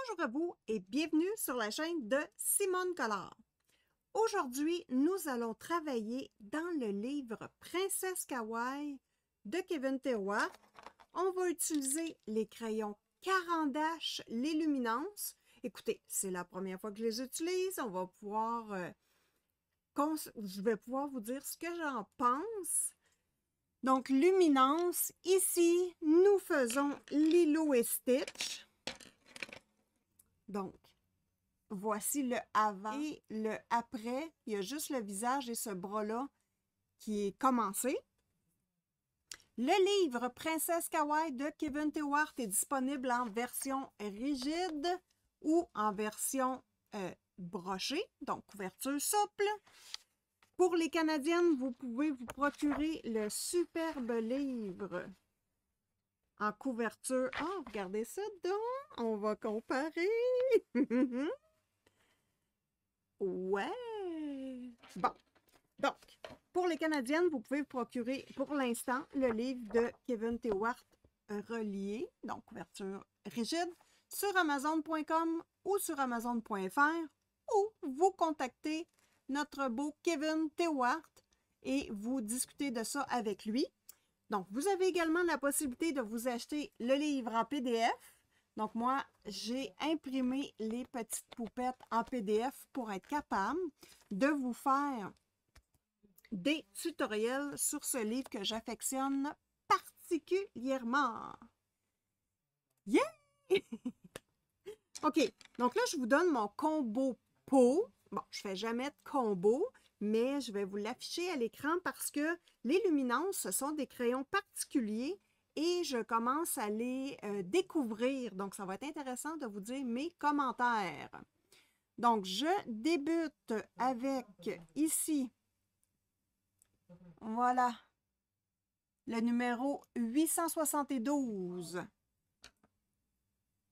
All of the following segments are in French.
Bonjour à vous et bienvenue sur la chaîne de Simone Collard. Aujourd'hui, nous allons travailler dans le livre Princesse Kawaii de Kevin Théoard. On va utiliser les crayons Caran d'Ache, les Luminance. Écoutez, c'est la première fois que je les utilise. On va pouvoir, je vais pouvoir vous dire ce que j'en pense. Donc, Luminance, ici, nous faisons Lilo et Stitch. Donc, voici le avant et le après. Il y a juste le visage et ce bras-là qui est commencé. Le livre Princesse Kawaii de Kevin Théoard est disponible en version rigide ou en version brochée, donc couverture souple. Pour les Canadiennes, vous pouvez vous procurer le superbe livre en couverture. Oh, regardez ça donc! On va comparer! Ouais! Bon, donc, pour les Canadiennes, vous pouvez vous procurer pour l'instant le livre de Kevin Théoard relié, donc couverture rigide, sur Amazon.com ou sur Amazon.fr ou vous contactez notre beau Kevin Théoard et vous discutez de ça avec lui. Donc, vous avez également la possibilité de vous acheter le livre en PDF. Donc, moi, j'ai imprimé les petites poupettes en PDF pour être capable de vous faire des tutoriels sur ce livre que j'affectionne particulièrement. Yeah! OK, donc là, je vous donne mon combo pot. Bon, je ne fais jamais de combo, mais je vais vous l'afficher à l'écran parce que les Luminance, ce sont des crayons particuliers et je commence à les découvrir. Donc, ça va être intéressant de vous dire mes commentaires. Donc, je débute avec ici, voilà, le numéro 872.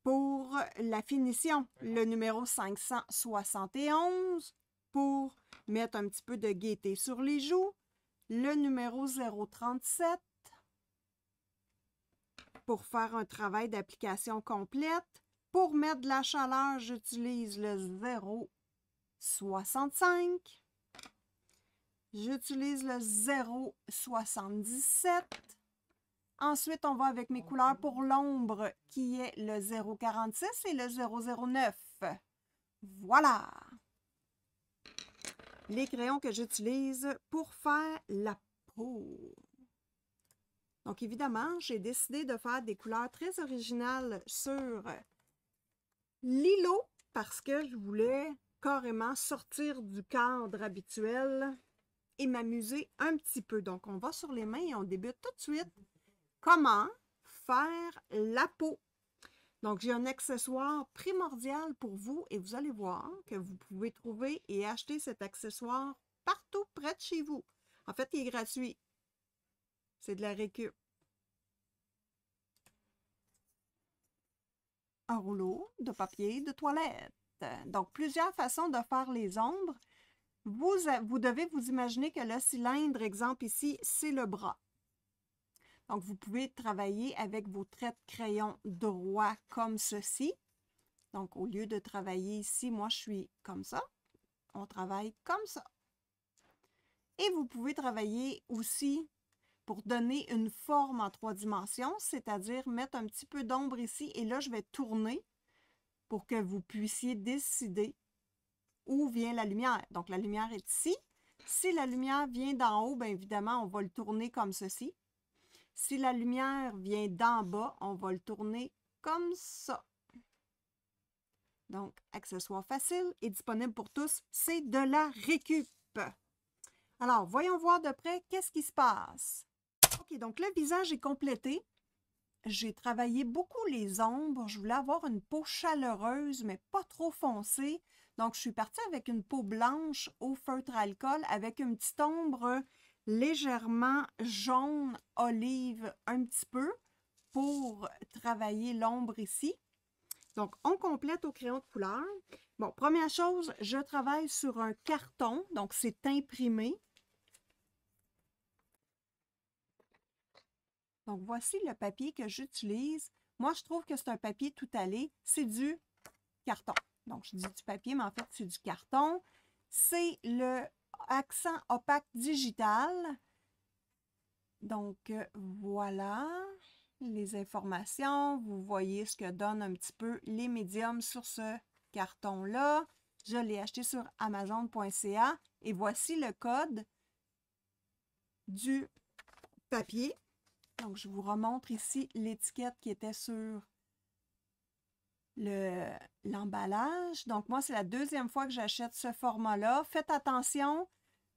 Pour la finition, le numéro 571. Pour mettre un petit peu de gaieté sur les joues, le numéro 037. Pour faire un travail d'application complète. Pour mettre de la chaleur, j'utilise le 065. J'utilise le 077. Ensuite, on va avec mes couleurs pour l'ombre, qui est le 046 et le 009. Voilà! Les crayons que j'utilise pour faire la peau. Donc, évidemment, j'ai décidé de faire des couleurs très originales sur Lilo parce que je voulais carrément sortir du cadre habituel et m'amuser un petit peu. Donc, on va sur les mains et on débute tout de suite. Comment faire la peau? Donc, j'ai un accessoire primordial pour vous et vous allez voir que vous pouvez trouver et acheter cet accessoire partout près de chez vous. En fait, il est gratuit. C'est de la récup. Un rouleau de papier de toilette. Donc, plusieurs façons de faire les ombres. Vous devez vous imaginer que le cylindre, exemple ici, c'est le bras. Donc, vous pouvez travailler avec vos traits de crayon droit comme ceci. Donc, au lieu de travailler ici, moi, je suis comme ça. On travaille comme ça. Et vous pouvez travailler aussi pour donner une forme en 3 dimensions, c'est-à-dire mettre un petit peu d'ombre ici. Et là, je vais tourner pour que vous puissiez décider où vient la lumière. Donc, la lumière est ici. Si la lumière vient d'en haut, bien évidemment, on va le tourner comme ceci. Si la lumière vient d'en bas, on va le tourner comme ça. Donc, accessoire facile et disponible pour tous, c'est de la récup. Alors, voyons voir de près qu'est-ce qui se passe. OK, donc le visage est complété. J'ai travaillé beaucoup les ombres. Je voulais avoir une peau chaleureuse, mais pas trop foncée. Donc, je suis partie avec une peau blanche au feutre alcool avec une petite ombre légèrement jaune olive un petit peu pour travailler l'ombre ici. Donc, on complète au crayon de couleur. Bon, première chose, je travaille sur un carton, donc c'est imprimé. Donc, voici le papier que j'utilise. Moi, je trouve que c'est un papier tout allé. C'est du carton. Donc, je dis du papier, mais en fait, c'est du carton. C'est le accent opaque digital. Donc, voilà les informations. Vous voyez ce que donnent un petit peu les médiums sur ce carton-là. Je l'ai acheté sur Amazon.ca et voici le code du papier. Donc, je vous remontre ici l'étiquette qui était sur l'emballage. Donc, moi, c'est la deuxième fois que j'achète ce format-là. Faites attention,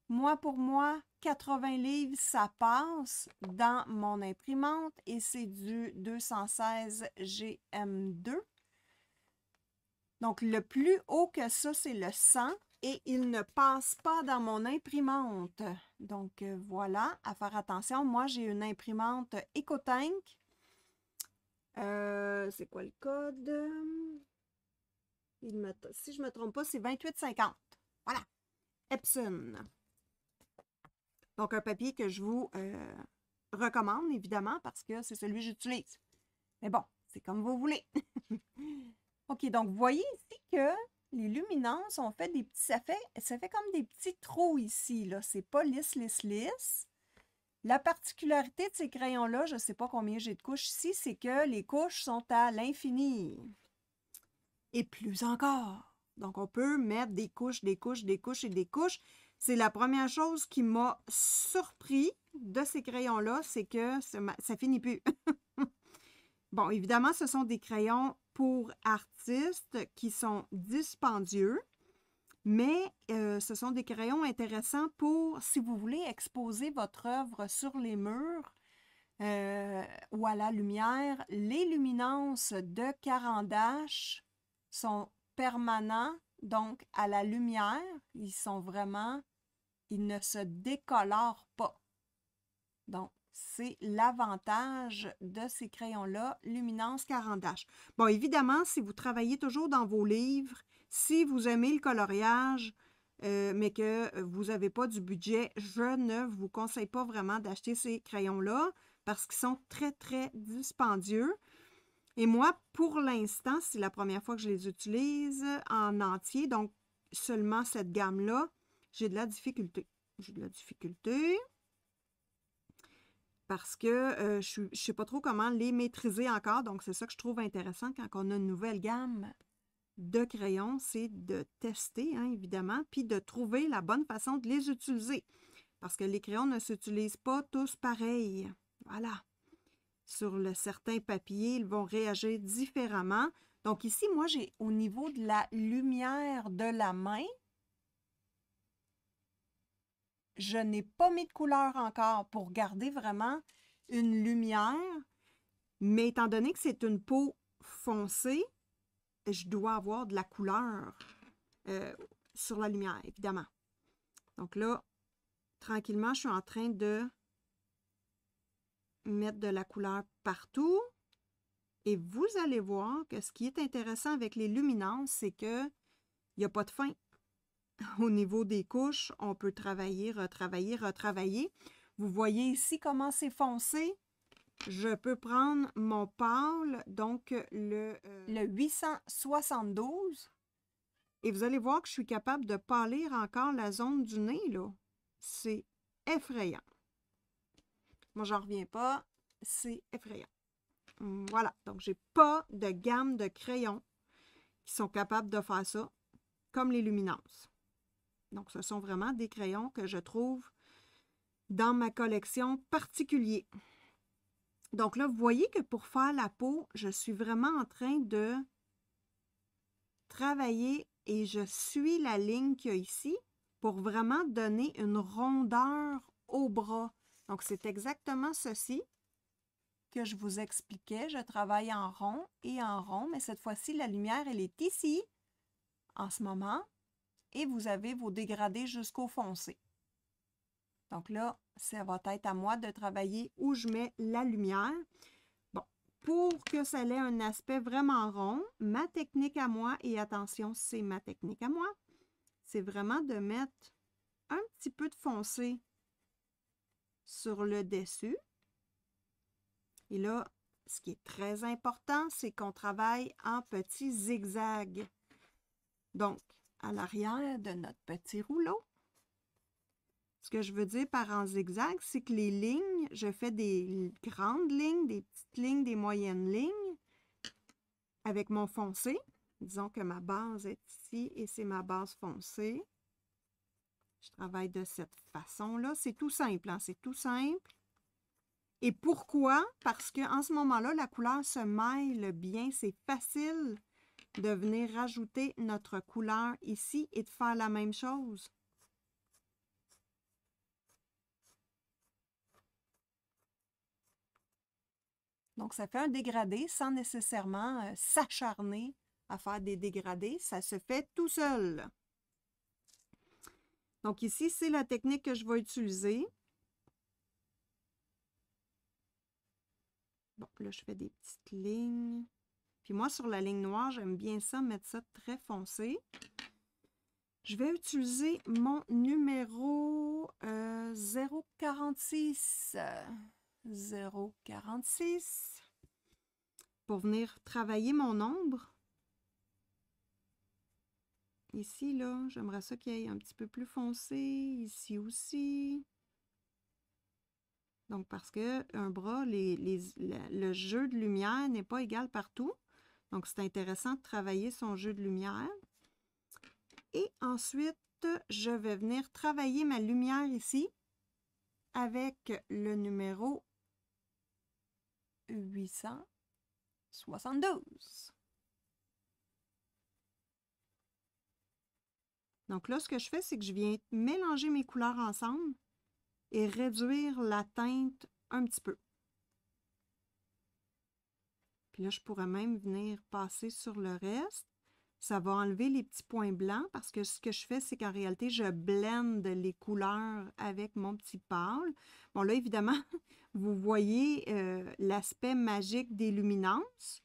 moi, pour moi, 80 livres, ça passe dans mon imprimante et c'est du 216 GM2. Donc, le plus haut que ça, c'est le 100 et il ne passe pas dans mon imprimante. Donc, voilà, à faire attention. Moi, j'ai une imprimante EcoTank. C'est quoi le code? Si je ne me trompe pas, c'est 2850. Voilà. Epson. Donc, un papier que je vous recommande, évidemment, parce que c'est celui que j'utilise. Mais bon, c'est comme vous voulez. OK, donc, vous voyez ici que les luminances ont fait des petits... Ça fait comme des petits trous ici, là. C'est pas lisse, lisse, lisse. La particularité de ces crayons-là, je ne sais pas combien j'ai de couches ici, c'est que les couches sont à l'infini. Et plus encore. Donc, on peut mettre des couches, des couches, des couches et des couches. C'est la première chose qui m'a surpris de ces crayons-là, c'est que ça finit plus. Bon, évidemment, ce sont des crayons pour artistes qui sont dispendieux, mais ce sont des crayons intéressants pour, si vous voulez, exposer votre œuvre sur les murs ou à la lumière. Les luminances de Caran d'Ache sont permanents, donc à la lumière, ils ne se décolorent pas. Donc, c'est l'avantage de ces crayons-là, Luminance Caran d'Ache. Bon, évidemment, si vous travaillez toujours dans vos livres, si vous aimez le coloriage, mais que vous n'avez pas du budget, je ne vous conseille pas vraiment d'acheter ces crayons-là parce qu'ils sont très, très dispendieux. Et moi, pour l'instant, c'est la première fois que je les utilise en entier, donc seulement cette gamme-là, j'ai de la difficulté. J'ai de la difficulté parce que je ne sais pas trop comment les maîtriser encore, donc c'est ça que je trouve intéressant quand on a une nouvelle gamme de crayons, c'est de tester, hein, évidemment, puis de trouver la bonne façon de les utiliser. Parce que les crayons ne s'utilisent pas tous pareils. Voilà. Sur certains papiers, ils vont réagir différemment. Donc ici, moi, j'ai au niveau de la lumière de la main, je n'ai pas mis de couleur encore pour garder vraiment une lumière. Mais étant donné que c'est une peau foncée, je dois avoir de la couleur sur la lumière, évidemment. Donc là, tranquillement, je suis en train de mettre de la couleur partout. Et vous allez voir que ce qui est intéressant avec les luminances, c'est qu'il n'y a pas de fin. Au niveau des couches, on peut travailler, retravailler, retravailler. Vous voyez ici comment c'est foncé. Je peux prendre mon pâle, donc le 872. Et vous allez voir que je suis capable de pâlir encore la zone du nez, là. C'est effrayant. Moi, j'en reviens pas. C'est effrayant. Voilà. Donc, j'ai pas de gamme de crayons qui sont capables de faire ça, comme les luminances. Donc, ce sont vraiment des crayons que je trouve dans ma collection particulier. Donc là, vous voyez que pour faire la peau, je suis vraiment en train de travailler et je suis la ligne qu'il y a ici pour vraiment donner une rondeur au bras. Donc, c'est exactement ceci que je vous expliquais. Je travaille en rond et en rond, mais cette fois-ci, la lumière, elle est ici, en ce moment, et vous avez vos dégradés jusqu'au foncé. Donc là, ça va être à moi de travailler où je mets la lumière. Bon, pour que ça ait un aspect vraiment rond, ma technique à moi, et attention, c'est ma technique à moi, c'est vraiment de mettre un petit peu de foncé sur le dessus. Et là, ce qui est très important, c'est qu'on travaille en petits zigzags. Donc, à l'arrière de notre petit rouleau, ce que je veux dire par en zigzag, c'est que les lignes, je fais des grandes lignes, des petites lignes, des moyennes lignes avec mon foncé. Disons que ma base est ici et c'est ma base foncée. Je travaille de cette façon-là. C'est tout simple, hein? C'est tout simple. Et pourquoi? Parce qu'en ce moment-là, la couleur se mêle bien. C'est facile de venir rajouter notre couleur ici et de faire la même chose. Donc, ça fait un dégradé sans nécessairement s'acharner à faire des dégradés. Ça se fait tout seul. Donc, ici, c'est la technique que je vais utiliser. Bon, là, je fais des petites lignes. Puis moi, sur la ligne noire, j'aime bien ça, mettre ça très foncé. Je vais utiliser mon numéro 046. 046 pour venir travailler mon ombre. Ici, là, j'aimerais ça qu'il y ait un petit peu plus foncé. Ici aussi. Donc, parce qu'un bras, le jeu de lumière n'est pas égal partout. Donc, c'est intéressant de travailler son jeu de lumière. Et ensuite, je vais venir travailler ma lumière ici avec le numéro 872. Donc là, ce que je fais, c'est que je viens mélanger mes couleurs ensemble et réduire la teinte un petit peu. Puis là, je pourrais même venir passer sur le reste. Ça va enlever les petits points blancs parce que ce que je fais, c'est qu'en réalité, je blende les couleurs avec mon petit pâle. Bon, là, évidemment, vous voyez l'aspect magique des luminances.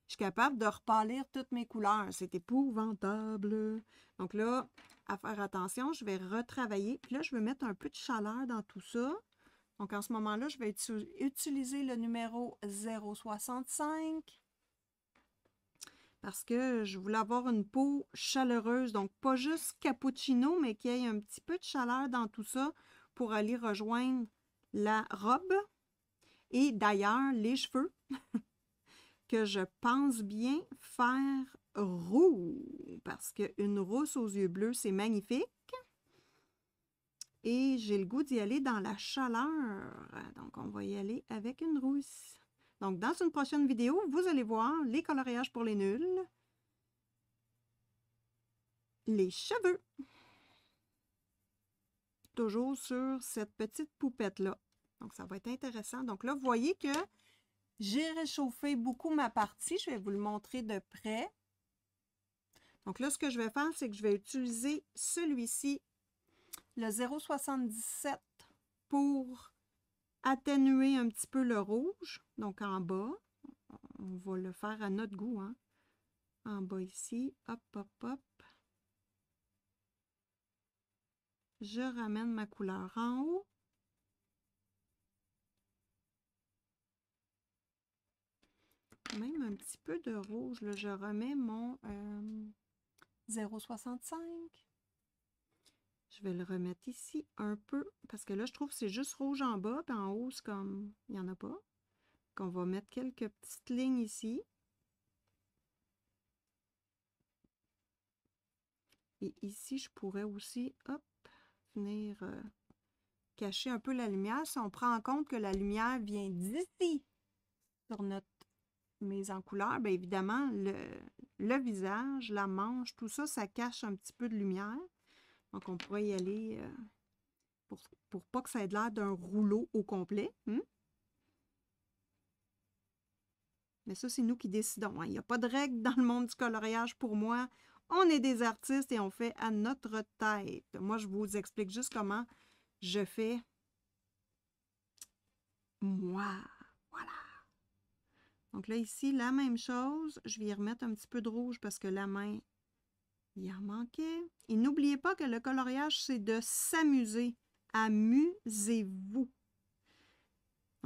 Je suis capable de repâlir toutes mes couleurs. C'est épouvantable. Donc là, à faire attention, je vais retravailler. Puis là, je vais mettre un peu de chaleur dans tout ça. Donc, en ce moment-là, je vais utiliser le numéro 065 parce que je voulais avoir une peau chaleureuse. Donc, pas juste cappuccino, mais qu'il y ait un petit peu de chaleur dans tout ça pour aller rejoindre la robe. Et d'ailleurs, les cheveux, que je pense bien faire roux, parce qu'une rousse aux yeux bleus, c'est magnifique. Et j'ai le goût d'y aller dans la chaleur. Donc, on va y aller avec une rousse. Donc, dans une prochaine vidéo, vous allez voir les coloriages pour les nuls. Les cheveux. Toujours sur cette petite poupette-là. Donc, ça va être intéressant. Donc là, vous voyez que j'ai réchauffé beaucoup ma partie. Je vais vous le montrer de près. Donc là, ce que je vais faire, c'est que je vais utiliser celui-ci, le 0,77 pour atténuer un petit peu le rouge. Donc en bas, on va le faire à notre goût, hein. En bas ici, hop, hop, hop. Je ramène ma couleur en haut. Même un petit peu de rouge, là, je remets mon 0,65. Je vais le remettre ici un peu, parce que là, je trouve que c'est juste rouge en bas, puis en haut, c'est comme, il n'y en a pas. Donc, on va mettre quelques petites lignes ici. Et ici, je pourrais aussi, hop, venir cacher un peu la lumière. Si on prend en compte que la lumière vient d'ici sur notre mise en couleur, bien évidemment, le visage, la manche, tout ça, ça cache un petit peu de lumière. Donc, on pourrait y aller pour pas que ça ait l'air d'un rouleau au complet. Mais ça, c'est nous qui décidons, hein. Il n'y a pas de règle dans le monde du coloriage pour moi. On est des artistes et on fait à notre tête. Moi, je vous explique juste comment je fais moi. Voilà. Donc là, ici, la même chose. Je vais y remettre un petit peu de rouge parce que la main, il en manquait. Et n'oubliez pas que le coloriage, c'est de s'amuser. Amusez-vous.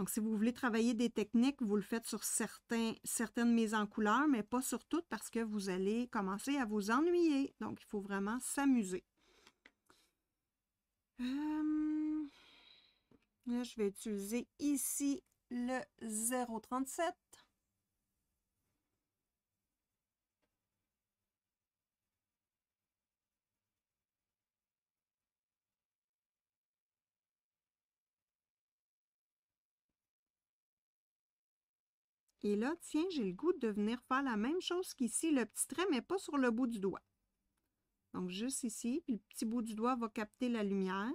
Donc, si vous voulez travailler des techniques, vous le faites sur certaines mises en couleur, mais pas sur toutes parce que vous allez commencer à vous ennuyer. Donc, il faut vraiment s'amuser. Là, je vais utiliser ici le 0,37. Et là, tiens, j'ai le goût de venir faire la même chose qu'ici, le petit trait, mais pas sur le bout du doigt. Donc, juste ici, puis le petit bout du doigt va capter la lumière.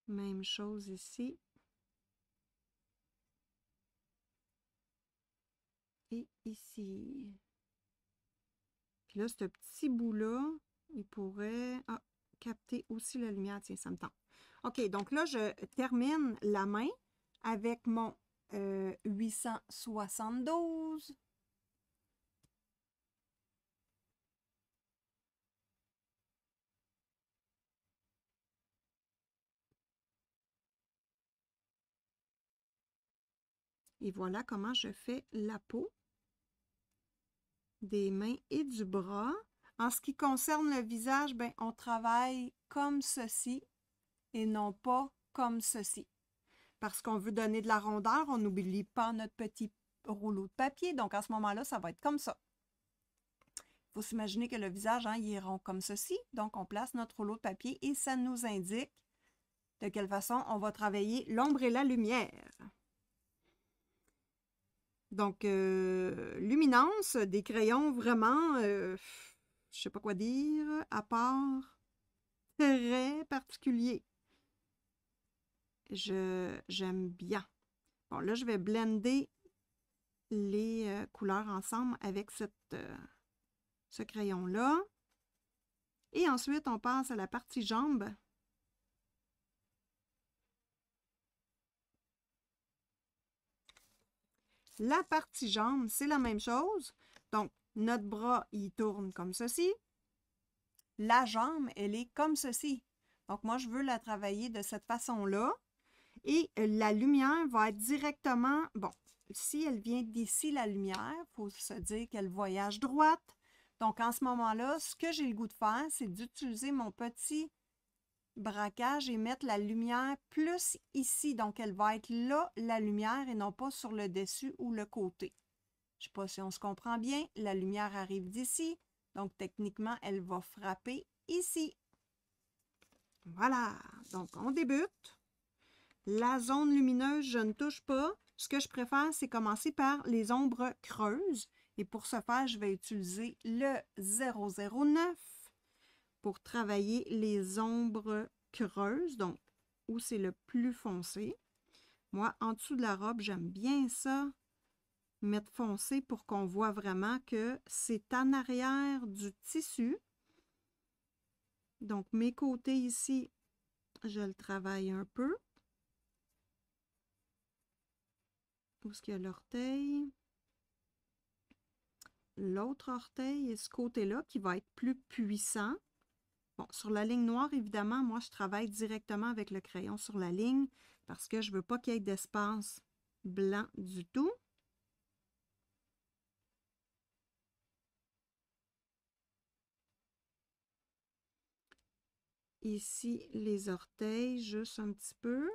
Même chose ici. Et ici. Puis là, ce petit bout-là, il pourrait capter aussi la lumière. Tiens, ça me tente. OK, donc là, je termine la main avec mon 872. Et voilà comment je fais la peau des mains et du bras. En ce qui concerne le visage, ben, on travaille comme ceci et non pas comme ceci. Parce qu'on veut donner de la rondeur, on n'oublie pas notre petit rouleau de papier. Donc, à ce moment-là, ça va être comme ça. Il faut s'imaginer que le visage, hein, il est rond comme ceci. Donc, on place notre rouleau de papier et ça nous indique de quelle façon on va travailler l'ombre et la lumière. Donc, luminance, des crayons vraiment, je ne sais pas quoi dire, à part, très particulier. J'aime bien. Bon, là, je vais blender les couleurs ensemble avec ce crayon-là. Et ensuite, on passe à la partie jambe. La partie jambe, c'est la même chose. Donc, notre bras, il tourne comme ceci. La jambe, elle est comme ceci. Donc, moi, je veux la travailler de cette façon-là. Et la lumière va être directement... Bon, si elle vient d'ici, la lumière, il faut se dire qu'elle voyage droite. Donc, en ce moment-là, ce que j'ai le goût de faire, c'est d'utiliser mon petit braquage et mettre la lumière plus ici. Donc, elle va être là, la lumière, et non pas sur le dessus ou le côté. Je ne sais pas si on se comprend bien. La lumière arrive d'ici. Donc, techniquement, elle va frapper ici. Voilà. Donc, on débute. La zone lumineuse, je ne touche pas. Ce que je préfère, c'est commencer par les ombres creuses. Et pour ce faire, je vais utiliser le 009 pour travailler les ombres creuses, donc où c'est le plus foncé. Moi, en dessous de la robe, j'aime bien ça, mettre foncé pour qu'on voit vraiment que c'est en arrière du tissu. Donc, mes côtés ici, je le travaille un peu. Où est-ce qu'il y a l'orteil? L'autre orteil est ce côté-là qui va être plus puissant. Bon, sur la ligne noire, évidemment, moi, je travaille directement avec le crayon sur la ligne parce que je ne veux pas qu'il y ait d'espace blanc du tout. Ici, les orteils, juste un petit peu.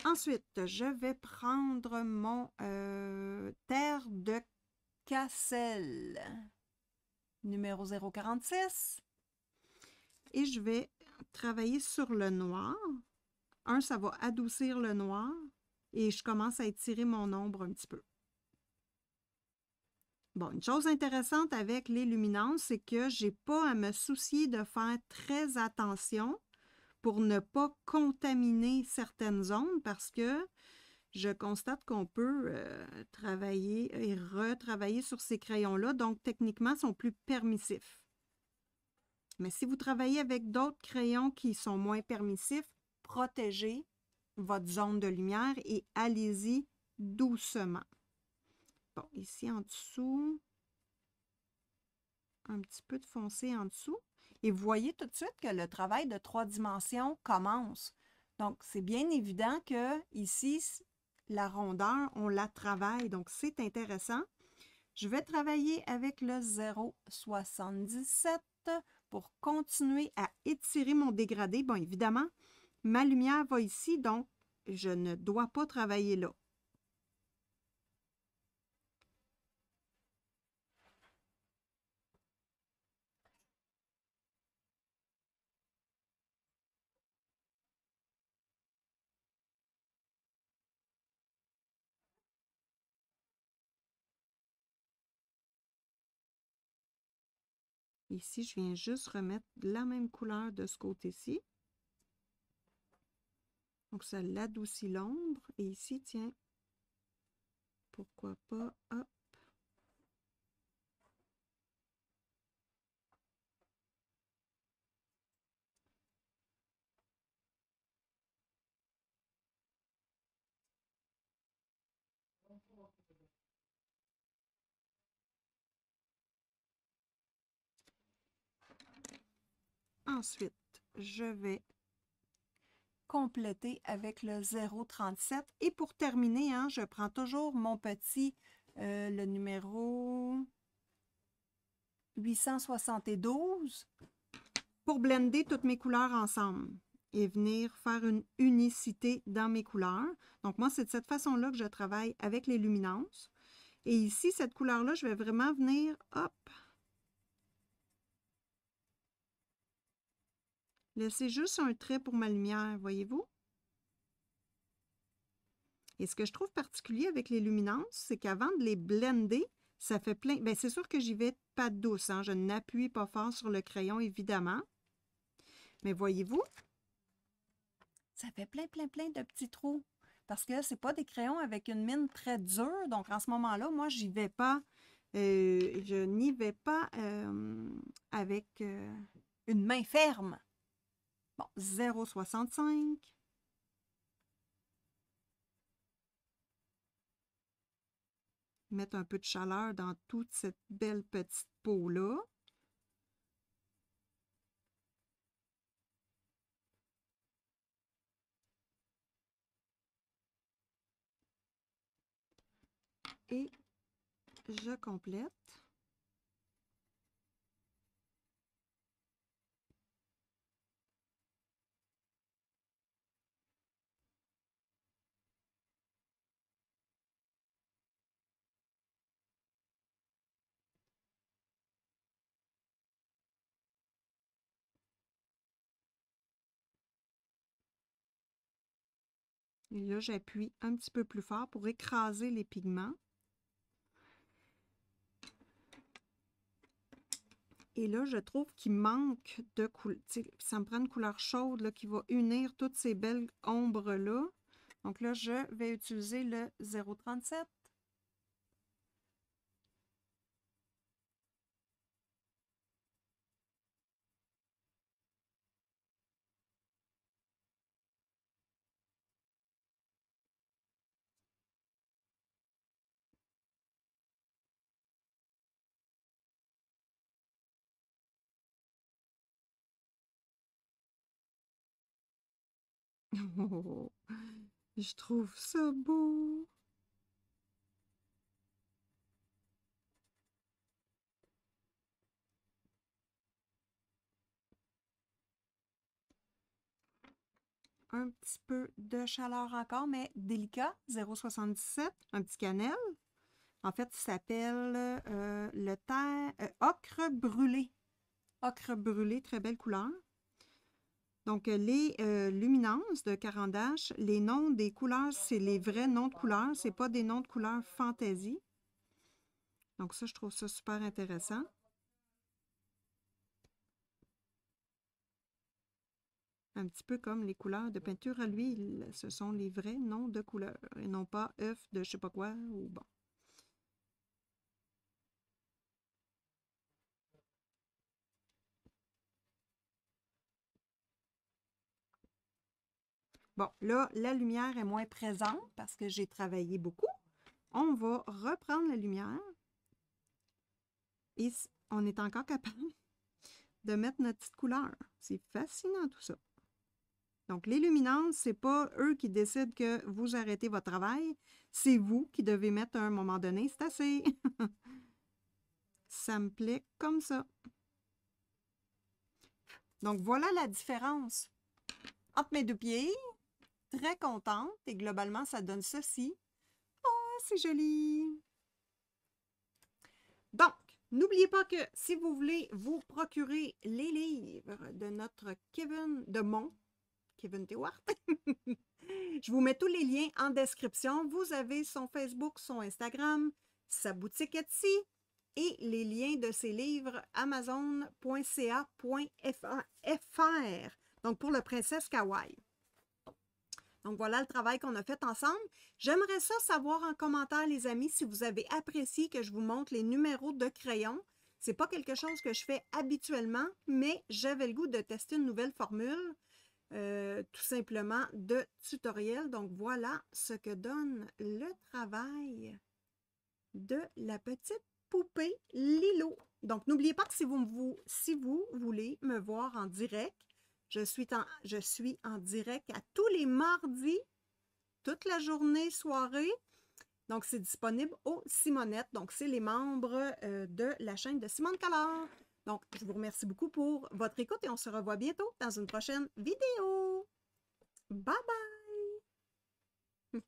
Ensuite, je vais prendre mon terre de Cassel numéro 046 et je vais travailler sur le noir. Ça va adoucir le noir et je commence à étirer mon ombre un petit peu. Bon, une chose intéressante avec les luminances, c'est que je n'ai pas à me soucier de faire très attention pour ne pas contaminer certaines zones parce que je constate qu'on peut travailler et retravailler sur ces crayons-là, donc techniquement, ils sont plus permissifs. Mais si vous travaillez avec d'autres crayons qui sont moins permissifs, protégez votre zone de lumière et allez-y doucement. Bon, ici en dessous, un petit peu de foncé en dessous. Et vous voyez tout de suite que le travail de 3 dimensions commence. Donc, c'est bien évident que ici, la rondeur, on la travaille. Donc, c'est intéressant. Je vais travailler avec le 0,77 pour continuer à étirer mon dégradé. Bon, évidemment, ma lumière va ici, donc je ne dois pas travailler là. Ici, je viens juste remettre la même couleur de ce côté-ci. Donc, ça l'adoucit l'ombre. Et ici, tiens, pourquoi pas, hop. Ensuite, je vais compléter avec le 0,37. Et pour terminer, hein, je prends toujours mon petit, le numéro 872 pour blender toutes mes couleurs ensemble et venir faire une unicité dans mes couleurs. Donc moi, c'est de cette façon-là que je travaille avec les luminances. Et ici, cette couleur-là, je vais vraiment venir, hop, laisser juste un trait pour ma lumière, voyez-vous? Et ce que je trouve particulier avec les luminances, c'est qu'avant de les blender, ça fait plein... Bien, c'est sûr que j'y vais pas douce, hein? Je n'appuie pas fort sur le crayon, évidemment. Mais voyez-vous, ça fait plein de petits trous. Parce que c'est pas des crayons avec une mine très dure. Donc, en ce moment-là, moi, j'y vais pas... je n'y vais pas avec une main ferme. Bon, 0,65. Mettre un peu de chaleur dans toute cette belle petite peau-là. Et je complète. Et là, j'appuie un petit peu plus fort pour écraser les pigments. Et là, je trouve qu'il manque de couleur. Ça me prend une couleur chaude là, qui va unir toutes ces belles ombres-là. Donc là, je vais utiliser le 0,37. Oh, je trouve ça beau. Un petit peu de chaleur encore, mais délicat, 0,77, un petit cannelle. En fait, ça s'appelle le ocre brûlé. Ocre brûlé, très belle couleur. Donc, les luminances de Caran d'Ache, les noms des couleurs, c'est les vrais noms de couleurs, c'est pas des noms de couleurs fantaisie. Donc ça, je trouve ça super intéressant. Un petit peu comme les couleurs de peinture à l'huile, ce sont les vrais noms de couleurs et non pas œuf de je sais pas quoi ou bon. Bon, là, la lumière est moins présente parce que j'ai travaillé beaucoup. On va reprendre la lumière. Et on est encore capable de mettre notre petite couleur. C'est fascinant tout ça. Donc, les luminances, ce n'est pas eux qui décident que vous arrêtez votre travail. C'est vous qui devez mettre à un moment donné. C'est assez. Ça me plaît comme ça. Donc, voilà la différence entre mes deux pieds. Très contente. Et globalement, ça donne ceci. Oh, c'est joli! Donc, n'oubliez pas que si vous voulez vous procurer les livres de notre Kevin, de mon Kevin Tewart, je vous mets tous les liens en description. Vous avez son Facebook, son Instagram, sa boutique Etsy et les liens de ses livres amazon.ca.fr. Donc, pour le Princesse Kawaii. Donc, voilà le travail qu'on a fait ensemble. J'aimerais ça savoir en commentaire, les amis, si vous avez apprécié que je vous montre les numéros de crayon. Ce n'est pas quelque chose que je fais habituellement, mais j'avais le goût de tester une nouvelle formule, tout simplement de tutoriel. Donc, voilà ce que donne le travail de la petite poupée Lilo. Donc, n'oubliez pas que si vous voulez me voir en direct, je suis en direct à tous les mardis, toute la journée, soirée. Donc, c'est disponible au Simonette. Donc, c'est les membres de la chaîne de Simone Collard. Donc, je vous remercie beaucoup pour votre écoute et on se revoit bientôt dans une prochaine vidéo. Bye bye!